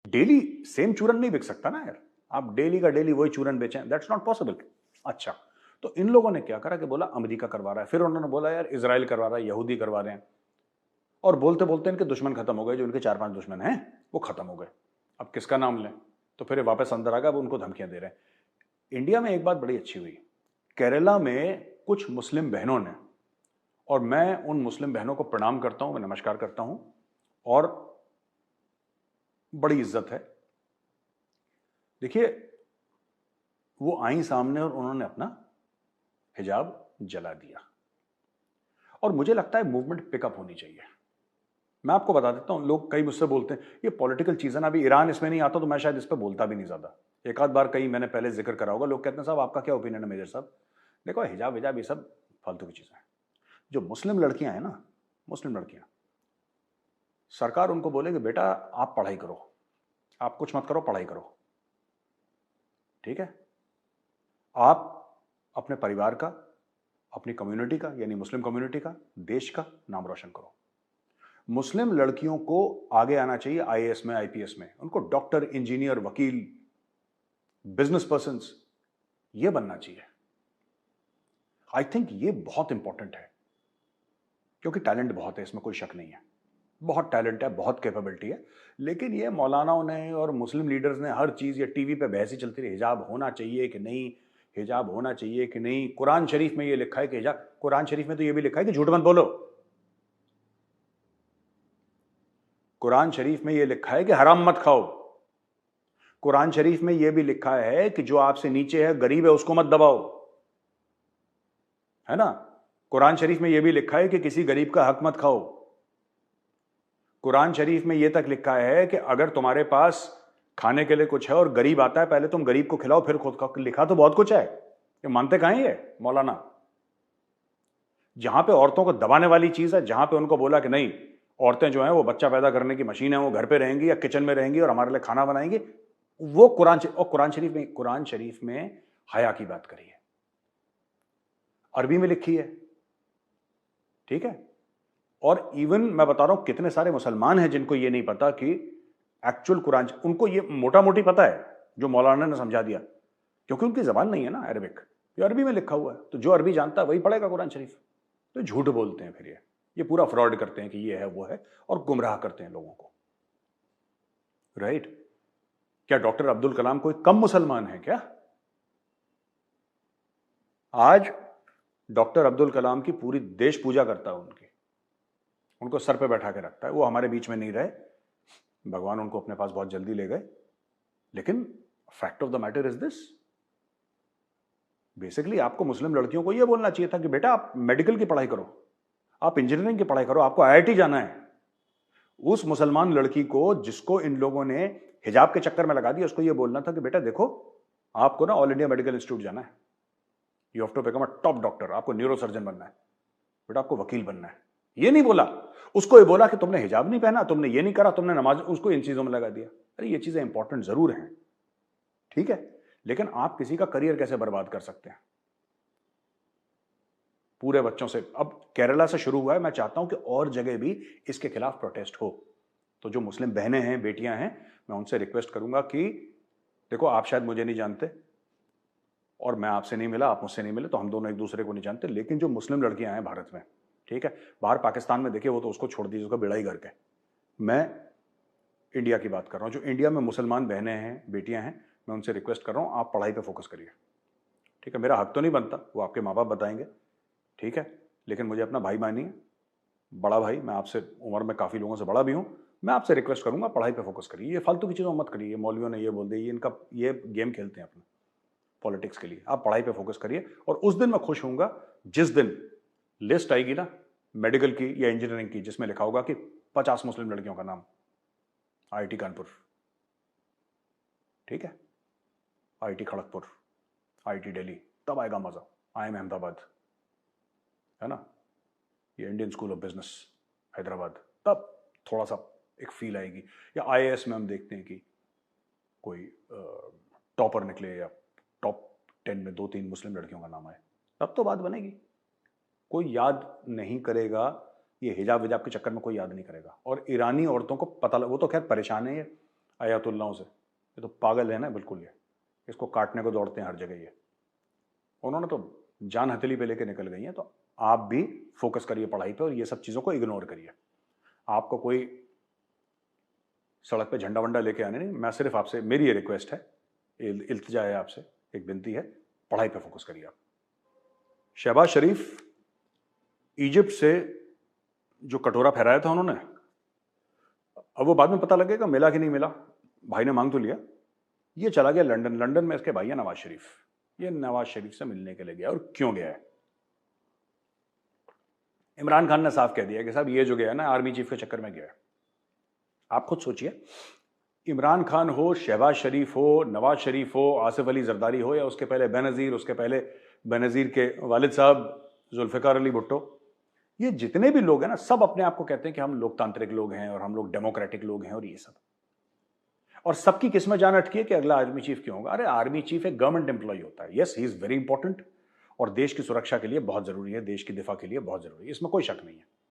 Daily same चूरन नहीं बिक सकता ना यार, आप डेली का डेली वही चूरन बेचें, दैट्स नॉट पॉसिबल। अच्छा, तो इन लोगों ने क्या करा कि बोला अमेरिका करवा रहा है, फिर उन्होंने बोला यार इजराइल करवा रहा है, यहूदी करवा रहे हैं, और बोलते बोलते इनके दुश्मन खत्म हो गए, जो इनके 4-5 दुश्मन हैं वो खत्म हो गए। अब किसका नाम लें? तो फिर वापस अंदर आ गया, अब उनको धमकियां दे रहे हैं। इंडिया में एक बात बड़ी अच्छी हुई, केरला में कुछ मुस्लिम बहनों ने, और मैं उन मुस्लिम बहनों को प्रणाम करता हूं, मैं नमस्कार करता हूं, और बड़ी इज्जत है। देखिए, वो आई सामने और उन्होंने अपना हिजाब जला दिया, और मुझे लगता है मूवमेंट पिकअप होनी चाहिए। मैं आपको बता देता हूं, लोग कई मुझसे बोलते हैं ये पॉलिटिकल चीज है ना, अभी ईरान इसमें नहीं आता तो मैं शायद इस पर बोलता भी नहीं ज्यादा। एक आध बार कहीं मैंने पहले जिक्र करा होगा, लोग कहते हैं साहब आपका क्या ओपिनियन है मेजर साहब? देखो, हिजाब हिजाब ये सब फालतू की चीजें हैं। जो मुस्लिम लड़कियां हैं ना, मुस्लिम लड़कियां, सरकार उनको बोले कि बेटा आप पढ़ाई करो, आप कुछ मत करो, पढ़ाई करो, ठीक है? आप अपने परिवार का, अपनी कम्युनिटी का, यानी मुस्लिम कम्युनिटी का, देश का नाम रोशन करो। मुस्लिम लड़कियों को आगे आना चाहिए आईएएस में, आईपीएस में, उनको डॉक्टर, इंजीनियर, वकील, बिजनेस पर्संस, ये बनना चाहिए। आई थिंक ये बहुत इंपॉर्टेंट है, क्योंकि टैलेंट बहुत है, इसमें कोई शक नहीं है, बहुत टैलेंट है, बहुत कैपेबिलिटी है। लेकिन ये मौलानाओं ने और मुस्लिम लीडर्स ने हर चीज, ये टीवी पे बहस ही चलती रही, हिजाब होना चाहिए कि नहीं, हिजाब होना चाहिए कि नहीं। कुरान शरीफ में ये लिखा है कि हिजाब, कुरान शरीफ में तो ये भी लिखा है कि झूठ मत बोलो, कुरान शरीफ में ये लिखा है कि हराम मत खाओ, कुरान शरीफ में यह भी लिखा है कि जो आपसे नीचे है, गरीब है, उसको मत दबाओ, है ना? कुरान शरीफ में यह भी लिखा है कि किसी गरीब का हक मत खाओ। कुरान शरीफ में यह तक लिखा है कि अगर तुम्हारे पास खाने के लिए कुछ है और गरीब आता है, पहले तुम गरीब को खिलाओ फिर खुद खाओ। लिखा तो बहुत कुछ है, ये मानते कहां हैं ये मौलाना? जहां पे औरतों को दबाने वाली चीज है, जहां पे उनको बोला कि नहीं, औरतें जो हैं वो बच्चा पैदा करने की मशीन है, वो घर पे रहेंगी या किचन में रहेंगी और हमारे लिए खाना बनाएंगी, वो कुरान शरीफ में हया की बात करी है, अरबी में लिखी है, ठीक है? और इवन मैं बता रहा हूं, कितने सारे मुसलमान हैं जिनको ये नहीं पता कि एक्चुअल कुरान, उनको ये मोटा मोटी पता है जो मौलाना ने समझा दिया, क्योंकि उनकी जबान नहीं है ना अरबिक, ये अरबी में लिखा हुआ है, तो जो अरबी जानता है वही पढ़ेगा कुरान शरीफ। तो झूठ बोलते हैं, फिर ये पूरा फ्रॉड करते हैं कि ये है वो है, और गुमराह करते हैं लोगों को, राइट? क्या डॉक्टर अब्दुल कलाम कोई कम मुसलमान है क्या? आज डॉक्टर अब्दुल कलाम की पूरी देश पूजा करता है उनकी, उनको सर पे बैठा के रखता है। वो हमारे बीच में नहीं रहे, भगवान उनको अपने पास बहुत जल्दी ले गए, लेकिन fact of the matter is this, basically आपको मुस्लिम लड़कियों को यह बोलना चाहिए था कि बेटा आप मेडिकल की पढ़ाई करो, आप इंजीनियरिंग की पढ़ाई करो, आपको आईआईटी जाना है। उस मुसलमान लड़की को जिसको इन लोगों ने हिजाब के चक्कर में लगा दिया, उसको यह बोलना था कि बेटा देखो, आपको ना ऑल इंडिया मेडिकल इंस्टीट्यूट जाना है, you have to become a top doctor, आपको न्यूरो सर्जन बनना है, बेटा आपको वकील बनना है। ये नहीं बोला, उसको ये बोला कि तुमने हिजाब नहीं पहना, तुमने ये नहीं करा, तुमने नमाज, उसको इन चीजों में लगा दिया। अरे ये चीजें इंपॉर्टेंट जरूर हैं, ठीक है, लेकिन आप किसी का करियर कैसे बर्बाद कर सकते हैं पूरे बच्चों से? अब केरला से शुरू हुआ है, मैं चाहता हूं कि और जगह भी इसके खिलाफ प्रोटेस्ट हो। तो जो मुस्लिम बहनें हैं, बेटियां हैं, मैं उनसे रिक्वेस्ट करूंगा कि देखो, आप शायद मुझे नहीं जानते और मैं आपसे नहीं मिला, आप मुझसे नहीं मिले, तो हम दोनों एक दूसरे को नहीं जानते, लेकिन जो मुस्लिम लड़कियां हैं भारत में, ठीक है, बाहर पाकिस्तान में देखिए, वो तो उसको छोड़ दीजिए, उसका बेड़ा ही गर्क है। मैं इंडिया की बात कर रहा हूं, जो इंडिया में मुसलमान बहनें हैं, बेटियां हैं, मैं उनसे रिक्वेस्ट कर रहा हूं, आप पढ़ाई पर फोकस करिए, ठीक है? मेरा हक तो नहीं बनता, वो आपके माँ बाप बताएंगे, ठीक है, लेकिन मुझे अपना भाई मानिए, बड़ा भाई, मैं आपसे उम्र में काफ़ी लोगों से बड़ा भी हूं, मैं आपसे रिक्वेस्ट करूंगा, पढ़ाई पे फोकस करिए, ये फालतू की चीज़ों मत करिए। मौलवियों ने ये बोल दिया, ये इनका ये गेम खेलते हैं अपना पॉलिटिक्स के लिए। आप पढ़ाई पे फोकस करिए, और उस दिन मैं खुश होऊंगा जिस दिन लिस्ट आएगी ना मेडिकल की या इंजीनियरिंग की, जिसमें लिखा होगा कि 50 मुस्लिम लड़कियों का नाम, आईआईटी कानपुर, ठीक है, आईआईटी खड़गपुर, आईआईटी दिल्ली, तब आएगा मजा। आईएम अहमदाबाद, है ना, ये Indian school of business Hyderabad, तब थोड़ा सा एक फील आएगी। या आईएएस में हम देखते हैं कि कोई टॉपर निकले, या टॉप 10 में 2-3 मुस्लिम लड़कियों का नाम आए, तब तो बात बनेगी। कोई याद नहीं करेगा, ये हिजाब विजाब के चक्कर में कोई याद नहीं करेगा। और ईरानी औरतों को पता वो तो खैर परेशान है, आयतुल्लाहों से, ये तो पागल है ना बिल्कुल, ये इसको काटने को दौड़ते हैं हर जगह ये। उन्होंने तो जान हथेली पे लेके निकल गई हैं। तो आप भी फोकस करिए पढ़ाई पे और ये सब चीज़ों को इग्नोर करिए। आपको कोई सड़क पे झंडा वंडा लेके आने नहीं, मैं सिर्फ आपसे, मेरी ये रिक्वेस्ट है, इल्तिजा है आपसे, एक विनती है, पढ़ाई पे फोकस करिए आप। शहबाज शरीफ इजिप्ट से जो कटोरा फहराया था उन्होंने, अब वो बाद में पता लगेगा मिला कि नहीं मिला, भाई ने मांग तो लिया, ये चला गया लंदन। लंदन में इसके भाई है नवाज शरीफ, ये नवाज शरीफ से मिलने के लिए गया। और क्यों गया है? इमरान खान ने साफ कह दिया कि साहब ये जो गया है ना, आर्मी चीफ के चक्कर में गया है। आप खुद सोचिए, इमरान खान हो, शहबाज शरीफ हो, नवाज शरीफ हो, आसिफ अली जरदारी हो, या उसके पहले बेनजीर, उसके पहले बेनजीर के वालिद साहब जुल्फिकार अली भुट्टो, ये जितने भी लोग हैं ना, सब अपने आप को कहते हैं कि हम लोकतांत्रिक लोग हैं और हम लोग डेमोक्रेटिक लोग हैं और ये सब। और सबकी किस्मत जान अटकी है कि अगला आर्मी चीफ क्यों होगा। अरे आर्मी चीफ एक गवर्नमेंट एम्प्लॉय होता है, yes he is very important, और देश की सुरक्षा के लिए बहुत जरूरी है, देश की दिफा के लिए बहुत जरूरी है, इसमें कोई शक नहीं है।